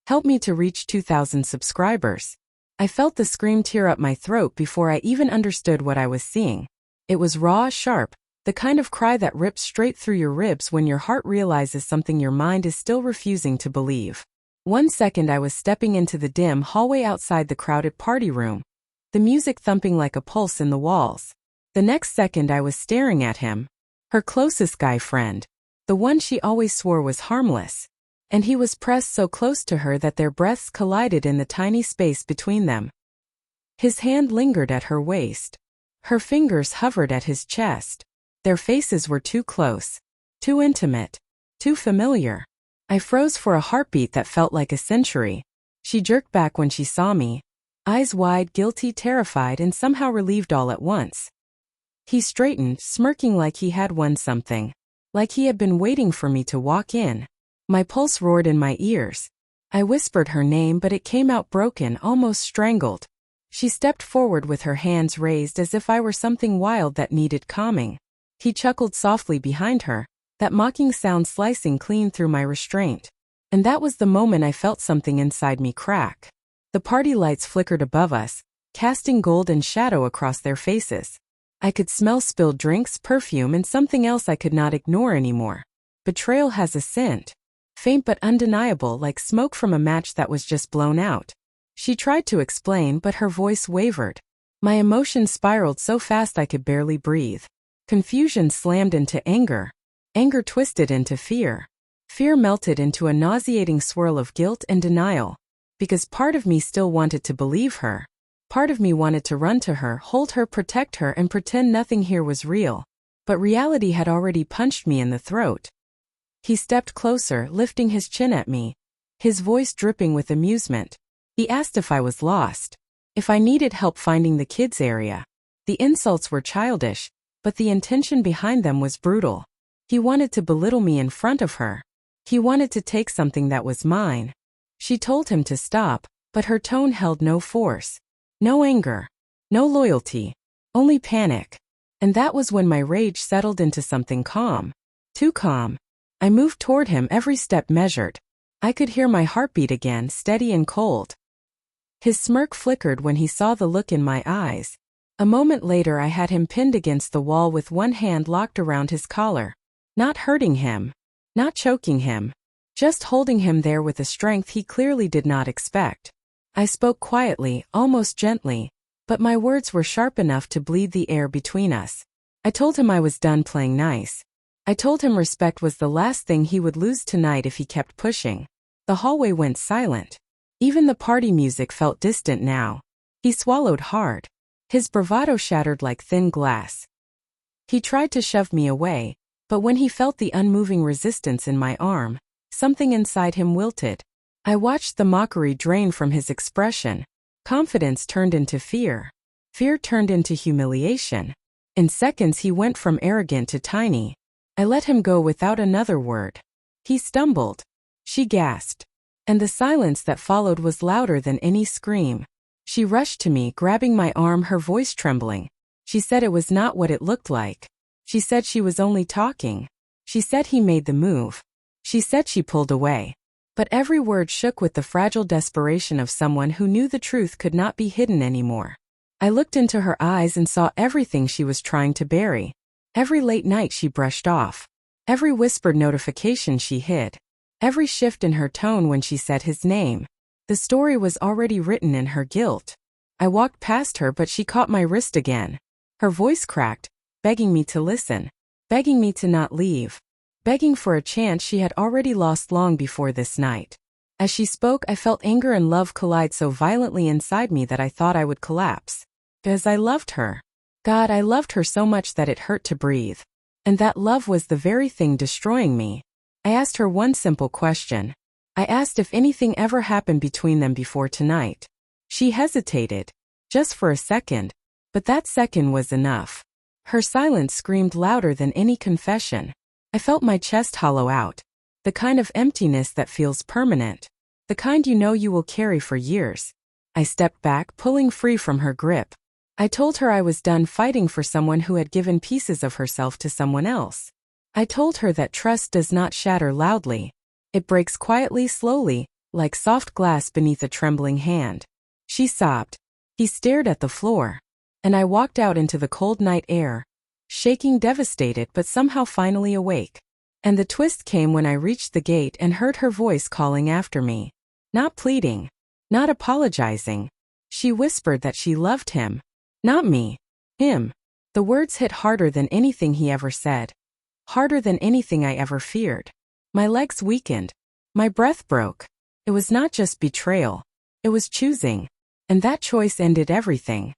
Help me to reach 2,000 subscribers. I felt the scream tear up my throat before I even understood what I was seeing. It was raw, sharp, the kind of cry that rips straight through your ribs when your heart realizes something your mind is still refusing to believe. 1 second I was stepping into the dim hallway outside the crowded party room, the music thumping like a pulse in the walls. The next second I was staring at him, her closest guy friend, the one she always swore was harmless. And he was pressed so close to her that their breaths collided in the tiny space between them. His hand lingered at her waist. Her fingers hovered at his chest. Their faces were too close, too intimate, too familiar. I froze for a heartbeat that felt like a century. She jerked back when she saw me, eyes wide, guilty, terrified, and somehow relieved all at once. He straightened, smirking like he had won something, like he had been waiting for me to walk in. My pulse roared in my ears. I whispered her name, but it came out broken, almost strangled. She stepped forward with her hands raised as if I were something wild that needed calming. He chuckled softly behind her, that mocking sound slicing clean through my restraint. And that was the moment I felt something inside me crack. The party lights flickered above us, casting gold and shadow across their faces. I could smell spilled drinks, perfume, and something else I could not ignore anymore. Betrayal has a scent. Faint but undeniable, like smoke from a match that was just blown out. She tried to explain, but her voice wavered. My emotions spiraled so fast I could barely breathe. Confusion slammed into anger. Anger twisted into fear. Fear melted into a nauseating swirl of guilt and denial. Because part of me still wanted to believe her. Part of me wanted to run to her, hold her, protect her, and pretend nothing here was real. But reality had already punched me in the throat. He stepped closer, lifting his chin at me, his voice dripping with amusement. He asked if I was lost, if I needed help finding the kids' area. The insults were childish, but the intention behind them was brutal. He wanted to belittle me in front of her. He wanted to take something that was mine. She told him to stop, but her tone held no force, no anger, no loyalty, only panic. And that was when my rage settled into something calm, too calm. I moved toward him, every step measured. I could hear my heartbeat again, steady and cold. His smirk flickered when he saw the look in my eyes. A moment later I had him pinned against the wall with one hand locked around his collar. Not hurting him, not choking him, just holding him there with a strength he clearly did not expect. I spoke quietly, almost gently, but my words were sharp enough to bleed the air between us. I told him I was done playing nice. I told him respect was the last thing he would lose tonight if he kept pushing. The hallway went silent. Even the party music felt distant now. He swallowed hard. His bravado shattered like thin glass. He tried to shove me away, but when he felt the unmoving resistance in my arm, something inside him wilted. I watched the mockery drain from his expression. Confidence turned into fear. Fear turned into humiliation. In seconds he went from arrogant to tiny. I let him go without another word. He stumbled. She gasped. And the silence that followed was louder than any scream. She rushed to me, grabbing my arm, her voice trembling. She said it was not what it looked like. She said she was only talking. She said he made the move. She said she pulled away. But every word shook with the fragile desperation of someone who knew the truth could not be hidden anymore. I looked into her eyes and saw everything she was trying to bury. Every late night she brushed off. Every whispered notification she hid. Every shift in her tone when she said his name. The story was already written in her guilt. I walked past her, but she caught my wrist again. Her voice cracked, begging me to listen, begging me to not leave, begging for a chance she had already lost long before this night. As she spoke, I felt anger and love collide so violently inside me that I thought I would collapse. Because I loved her. God, I loved her so much that it hurt to breathe. And that love was the very thing destroying me. I asked her one simple question. I asked if anything ever happened between them before tonight. She hesitated, just for a second, but that second was enough. Her silence screamed louder than any confession. I felt my chest hollow out, the kind of emptiness that feels permanent, the kind you know you will carry for years. I stepped back, pulling free from her grip. I told her I was done fighting for someone who had given pieces of herself to someone else. I told her that trust does not shatter loudly. It breaks quietly, slowly, like soft glass beneath a trembling hand. She sobbed. He stared at the floor. And I walked out into the cold night air, shaking, devastated but somehow finally awake. And the twist came when I reached the gate and heard her voice calling after me. Not pleading. Not apologizing. She whispered that she loved him. Not me. Him. The words hit harder than anything he ever said. Harder than anything I ever feared. My legs weakened. My breath broke. It was not just betrayal. It was choosing. And that choice ended everything.